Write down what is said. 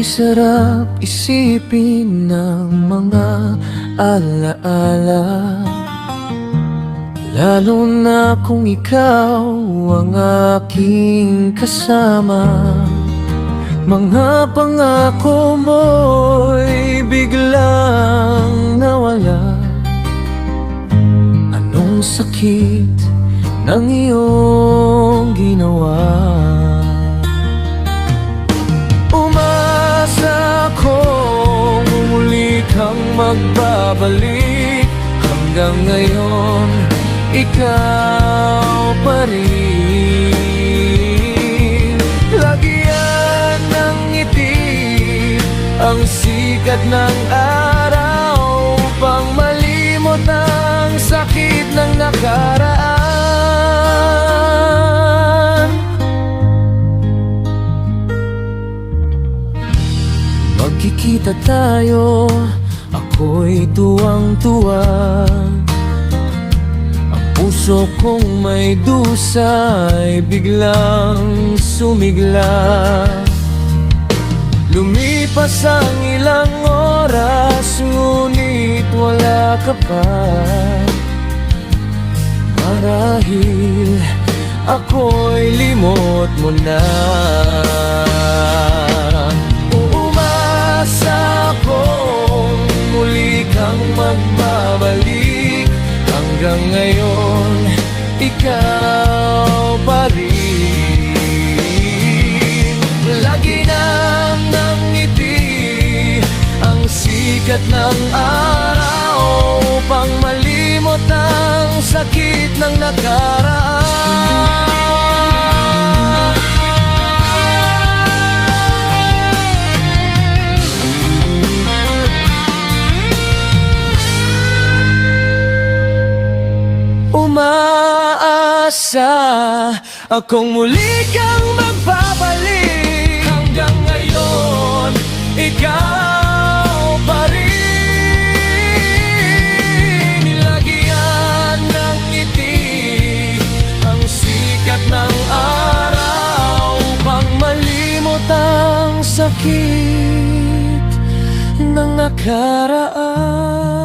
sarap isipin ng mga alaala, lalo na kung ikaw ang aking kasama. Mga pangako mo'y biglang nawala. Anong sakit ng iyong ginawa? Umasa kong muli kang magbabalik. Hanggang ngayon, ikaw pa rin. Lagyan ng ngiti ang sikat ng araw, upang malimot ang sakit ng nakaraan. Magkikita tayo, ako'y tuwang-tuwa. Ang puso kong may dusa ay biglang sumigla. Lumipas ang ilang oras, ngunit wala ka pa. Marahil ako'y limot mo na. Uumasa akong muli kang magbabalik. Hanggang ngayon, ikaw pa rin. Lagi nang nangiti ang sikat ng araw, upang malimot ang sakit ng nakaraan. Umaasa akong muli kang magbabalik. Hanggang ngayon, ikaw pa rin. Nilagyan ng ngiti ang sikat ng araw, upang malimot ang sakit ng nakaraan.